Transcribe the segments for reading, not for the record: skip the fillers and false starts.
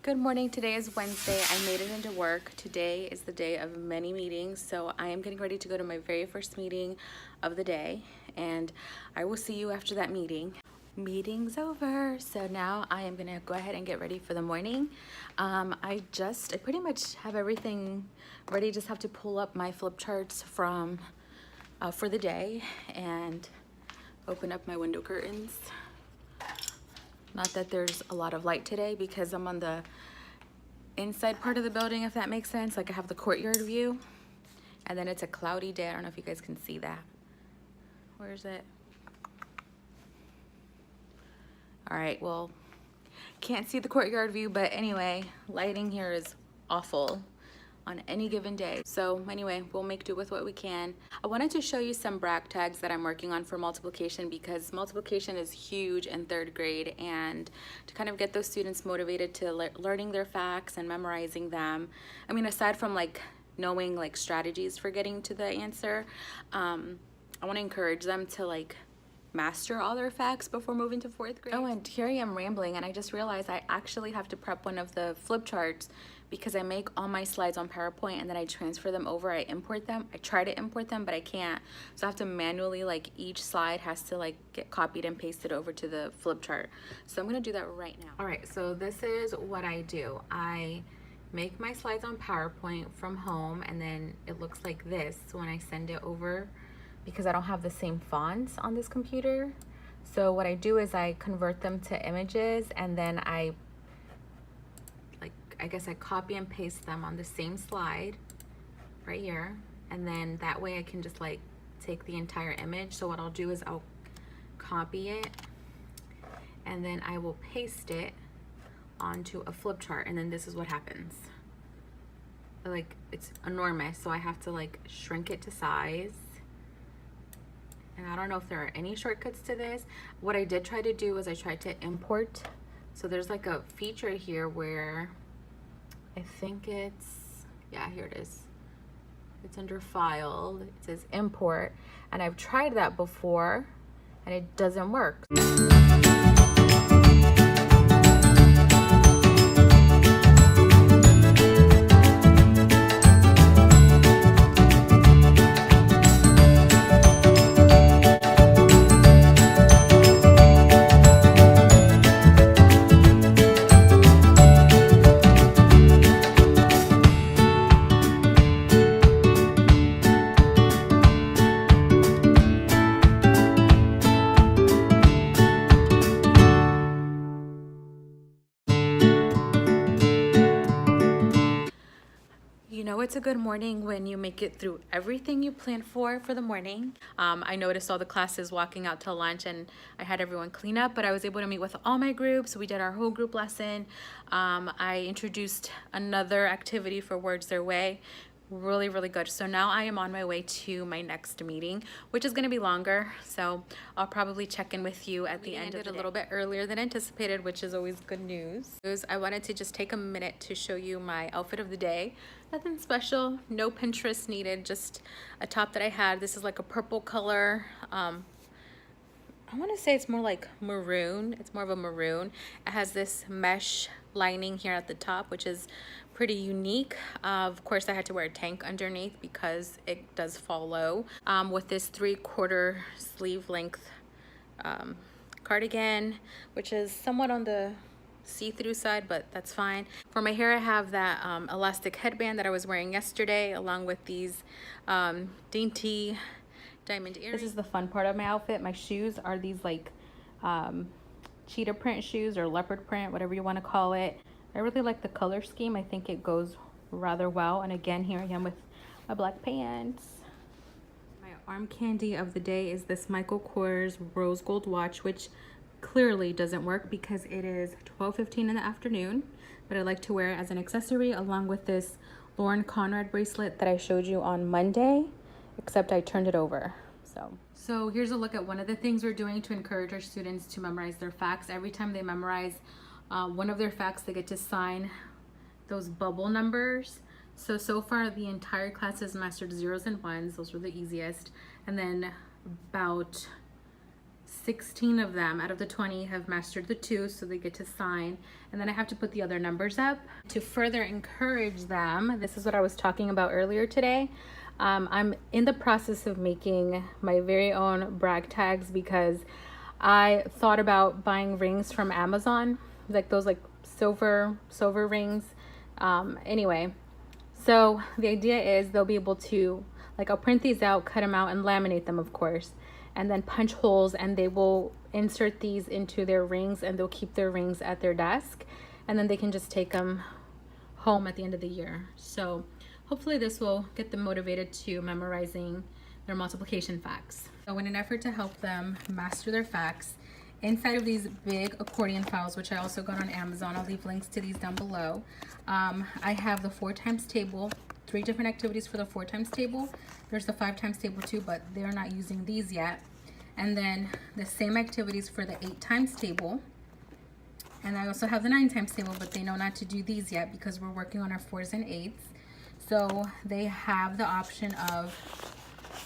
Good morning. Today is Wednesday. I made it into work. Today is the day of many meetings, so I am getting ready to go to my very first meeting of the day, and I will see you after that meeting. Meeting's over, so now I am gonna go ahead and get ready for the morning. I pretty much have everything ready. Just have to pull up my flip charts from for the day and open up my window curtains. Not that there's a lot of light today because I'm on the inside part of the building, if that makes sense. Like I have the courtyard view, and then it's a cloudy day. I don't know if you guys can see that. Where is it? All right, well, can't see the courtyard view, but anyway, lighting here is awful on any given day. So anyway, we'll make do with what we can. I wanted to show you some brag tags that I'm working on for multiplication, because multiplication is huge in 3rd grade, and to kind of get those students motivated to learning their facts and memorizing them. I mean, aside from like knowing like strategies for getting to the answer, I want to encourage them to like master all their facts before moving to 4th grade. Oh, and here I am rambling, and I just realized I actually have to prep one of the flip charts because I make all my slides on PowerPoint and then I transfer them over. I import them. I try to import them, but I can't. So I have to manually, like, each slide has to like get copied and pasted over to the flip chart. So I'm gonna do that right now. All right, so this is what I do. I make my slides on PowerPoint from home, and then it looks like this when I send it over, because I don't have the same fonts on this computer. So what I do is I convert them to images, and then I guess I copy and paste them on the same slide right here. And then that way I can just like take the entire image. So what I'll do is I'll copy it, and then I will paste it onto a flip chart, and then this is what happens. Like, it's enormous, so I have to like shrink it to size. And I don't know if there are any shortcuts to this. What I did try to do is I tried to import. So there's like a feature here where I think it's, yeah, here it is. It's under File. It says Import. And I've tried that before and it doesn't work. You know it's a good morning when you make it through everything you planned for the morning. I noticed all the classes walking out to lunch, and I had everyone clean up, but I was able to meet with all my groups. We did our whole group lesson. I introduced another activity for Words Their Way. Really good. So now I am on my way to my next meeting, which is going to be longer, so I'll probably check in with you at the end of the day. A little bit earlier than anticipated, which is always good news. I wanted to just take a minute to show you my outfit of the day. Nothing special, no Pinterest needed, just a top that I had. This is like a purple color. I want to say it's more like maroon. It's more of a maroon. It has this mesh lining here at the top, which is pretty unique. Of course, I had to wear a tank underneath because it does fall low. With this 3/4 sleeve length cardigan, which is somewhat on the see-through side, but that's fine. For my hair, I have that elastic headband that I was wearing yesterday, along with these dainty diamond earrings. This is the fun part of my outfit. My shoes are these like cheetah print shoes, or leopard print, whatever you want to call it. I really like the color scheme. I think it goes rather well. And again, here I am with my black pants. My arm candy of the day is this Michael Kors rose gold watch, which clearly doesn't work because it is 12:15 in the afternoon, but I like to wear it as an accessory along with this Lauren Conrad bracelet that I showed you on Monday, except I turned it over. So here's a look at one of the things we're doing to encourage our students to memorize their facts. Every time they memorize one of their facts, they get to sign those bubble numbers. So far the entire class has mastered zeros and ones. Those were the easiest. And then about 16 of them out of the 20 have mastered the 2, so they get to sign, and then I have to put the other numbers up to further encourage them. This is what I was talking about earlier today. I'm in the process of making my very own brag tags because I thought about buying rings from Amazon, like those like silver rings. Anyway, so the idea is they'll be able to, like, I'll print these out, cut them out, and laminate them, of course, and then punch holes, and they will insert these into their rings, and they'll keep their rings at their desk, and then they can just take them home at the end of the year. So hopefully this will get them motivated to memorizing their multiplication facts. So in an effort to help them master their facts, inside of these big accordion files, which I also got on Amazon, I'll leave links to these down below, I have the 4 times table, 3 different activities for the 4 times table. There's the 5 times table too, but they're not using these yet. And then the same activities for the 8 times table. And I also have the 9 times table, but they know not to do these yet because we're working on our 4s and 8s. So they have the option of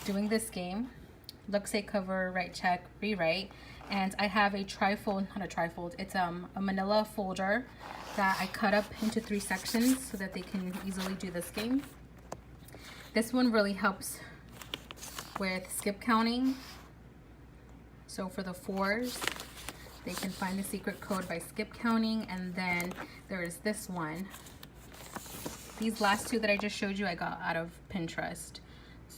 doing this game. Look, say, cover, write, check, rewrite. And I have a trifold, not a trifold, it's a manila folder that I cut up into 3 sections so that they can easily do this game. This one really helps with skip counting. So for the 4s, they can find the secret code by skip counting. And then there is this one. These last 2 that I just showed you, I got out of Pinterest.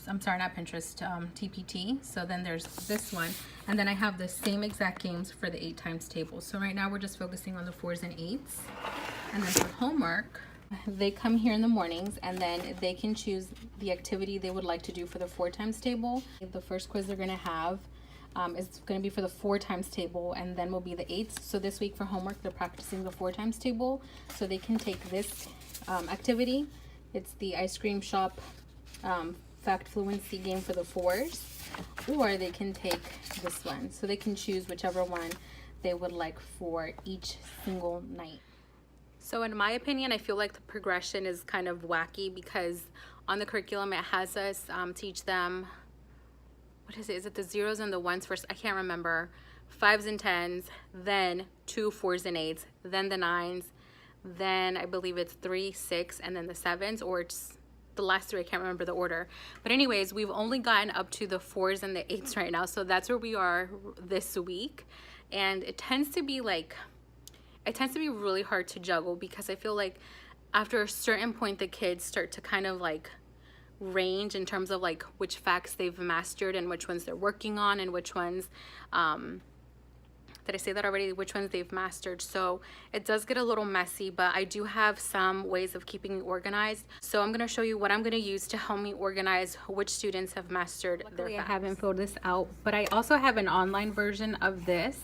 I'm sorry, not Pinterest, TPT. So then there's this one. And then I have the same exact games for the 8 times table. So right now we're just focusing on the 4s and 8s. And then for homework, they come here in the mornings and then they can choose the activity they would like to do for the 4 times table. The first quiz they're gonna have is gonna be for the 4 times table, and then will be the 8s. So this week for homework, they're practicing the 4 times table. So they can take this activity. It's the ice cream shop fact fluency game for the 4s, or they can take this one. So they can choose whichever one they would like for each single night. So in my opinion, I feel like the progression is kind of wacky because on the curriculum it has us teach them, what is it? Is it the 0s and the 1s first? I can't remember. 5s and 10s, then 2 4s and 8s, then the 9s, then I believe it's 3, 6, and then the 7s, or it's the last 3, I can't remember the order. But anyways, we've only gotten up to the 4s and the 8s right now, so that's where we are this week. And it tends to be really hard to juggle because I feel like after a certain point the kids start to kind of like range in terms of like which facts they've mastered and which ones they're working on and which ones did I say that already? Which ones they've mastered. So it does get a little messy, but I do have some ways of keeping it organized. So I'm going to show you what I'm going to use to help me organize which students have mastered their facts. I haven't filled this out, but I also have an online version of this.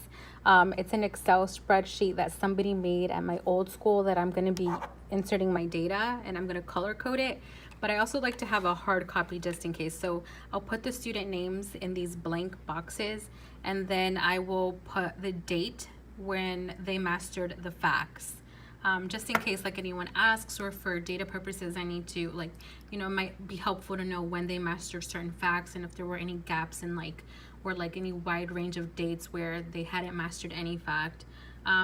It's an Excel spreadsheet that somebody made at my old school that I'm going to be inserting my data, and I'm going to color code it. But I also like to have a hard copy just in case. So I'll put the student names in these blank boxes, and then I will put the date when they mastered the facts. Just in case like anyone asks, or for data purposes, I need to, like, you know, it might be helpful to know when they mastered certain facts and if there were any gaps in like, or like any wide range of dates where they hadn't mastered any fact.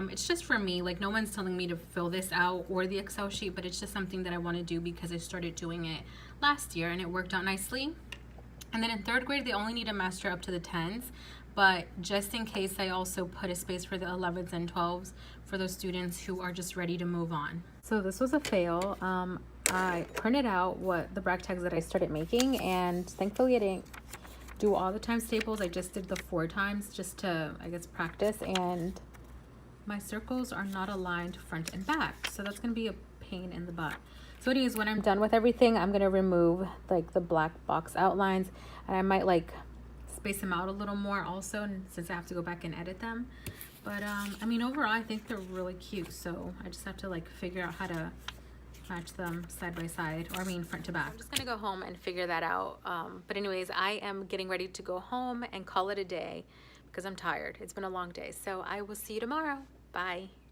It's just for me, like no one's telling me to fill this out or the Excel sheet, but it's just something that I want to do because I started doing it last year and it worked out nicely. And then in 3rd grade, they only need to master up to the 10s, but just in case, I also put a space for the 11s and 12s for those students who are just ready to move on. So this was a fail. I printed out what the brag tags that I started making, and thankfully I didn't do all the times tables. I just did the 4 times just to, I guess, practice, and my circles are not aligned front and back, so that's gonna be a pain in the butt. So anyways, when I'm done with everything, I'm gonna remove like the black box outlines, and I might like space them out a little more also, since I have to go back and edit them. But I mean, overall I think they're really cute, so I just have to like figure out how to match them side by side, or I mean front to back. I'm just gonna go home and figure that out. But anyways, I am getting ready to go home and call it a day because I'm tired. It's been a long day, so I will see you tomorrow. Bye.